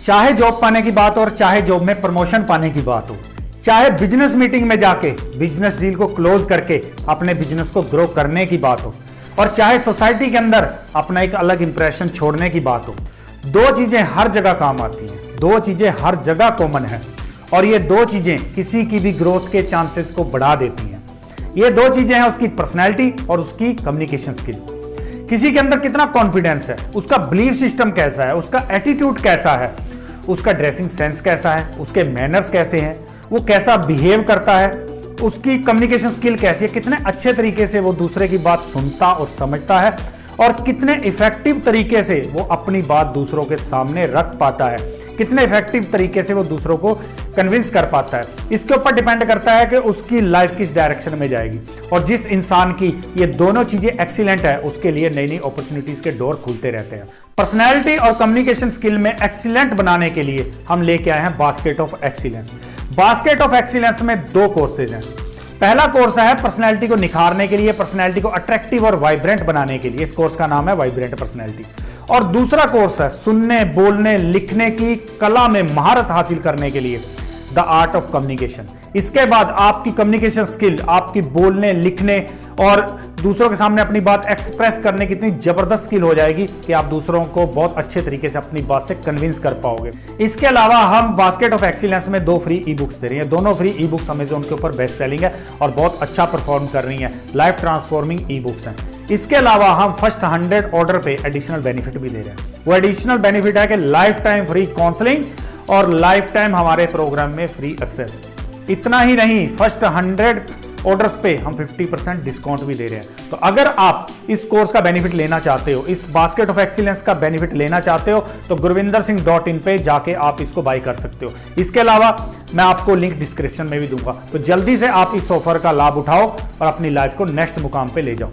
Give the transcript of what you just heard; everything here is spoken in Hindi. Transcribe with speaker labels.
Speaker 1: चाहे जॉब पाने की बात हो और चाहे जॉब में प्रमोशन पाने की बात हो, चाहे बिजनेस मीटिंग में जाके बिजनेस डील को क्लोज करके अपने बिजनेस को ग्रो करने की बात हो, और चाहे सोसाइटी के अंदर अपना एक अलग इंप्रेशन छोड़ने की बात हो, दो चीजें हर जगह काम आती हैं, दो चीजें हर जगह कॉमन है, और ये दो चीजें किसी की भी ग्रोथ के चांसेस को बढ़ा देती हैं। ये दो चीजें हैं उसकी पर्सनैलिटी और उसकी कम्युनिकेशन स्किल। किसी के अंदर कितना कॉन्फिडेंस है, उसका बिलीफ सिस्टम कैसा है, उसका एटीट्यूड कैसा है, उसका ड्रेसिंग सेंस कैसा है, उसके मैनर्स कैसे हैं, वो कैसा बिहेव करता है, उसकी कम्युनिकेशन स्किल कैसी है, कितने अच्छे तरीके से वो दूसरे की बात सुनता और समझता है, और कितने इफेक्टिव तरीके से वो अपनी बात दूसरों के सामने रख पाता है, कितने इफेक्टिव तरीके से वो दूसरों को कन्विंस कर पाता है। इसके ऊपर डिपेंड करता है कि उसकी लाइफ किस डायरेक्शन में जाएगी। और जिस इंसान की ये दोनों चीजें एक्सीलेंट है, उसके लिए नई नई अपॉर्चुनिटीज के डोर खुलते रहते हैं। पर्सनैलिटी और कम्युनिकेशन स्किल में एक्सीलेंट बनाने के लिए हम लेके आए हैं basket of excellence. Basket of excellence में दो कोर्सेज हैं। पहला कोर्स है पर्सनैलिटी को निखारने के लिए, पर्सनैलिटी को अट्रैक्टिव और वाइब्रेंट बनाने के लिए। इस कोर्स का नाम है वाइब्रेंट पर्सनैलिटी। और दूसरा कोर्स है सुनने, बोलने, लिखने की कला में महारत हासिल करने के लिए, द आर्ट ऑफ कम्युनिकेशन। इसके बाद आपकी कम्युनिकेशन स्किल, आपकी बोलने, लिखने और दूसरों के सामने अपनी बात एक्सप्रेस करने की इतनी जबरदस्त स्किल हो जाएगी कि आप दूसरों को बहुत अच्छे तरीके से अपनी बात से कन्विंस कर पाओगे। इसके अलावा हम बास्केट ऑफ एक्सीलेंस में 2 फ्री ई बुक्स दे रहे हैं। दोनों फ्री ई बुक्स अमेज़न के ऊपर बेस्ट सेलिंग है और बहुत अच्छा परफॉर्म कर रही हैं, लाइफ ट्रांसफॉर्मिंग ई बुक्स हैं। इसके अलावा हम फर्स्ट 100 ऑर्डर पे एडिशनल बेनिफिट भी दे रहे हैं। वो एडिशनल बेनिफिट है कि लाइफ टाइम फ्री काउंसलिंग और लाइफ टाइम हमारे प्रोग्राम में फ्री एक्सेस। इतना ही नहीं, फर्स्ट 100 ऑर्डर्स पे हम 50% डिस्काउंट भी दे रहे हैं। तो अगर आप इस कोर्स का बेनिफिट लेना चाहते हो, इस बास्केट ऑफ एक्सीलेंस का बेनिफिट लेना चाहते हो, तो gurvindersingh.in पे जाके आप इसको बाय कर सकते हो। इसके अलावा मैं आपको लिंक डिस्क्रिप्शन में भी दूंगा। तो जल्दी से आप इस ऑफर का लाभ उठाओ और अपनी लाइफ को नेक्स्ट मुकाम पे ले जाओ।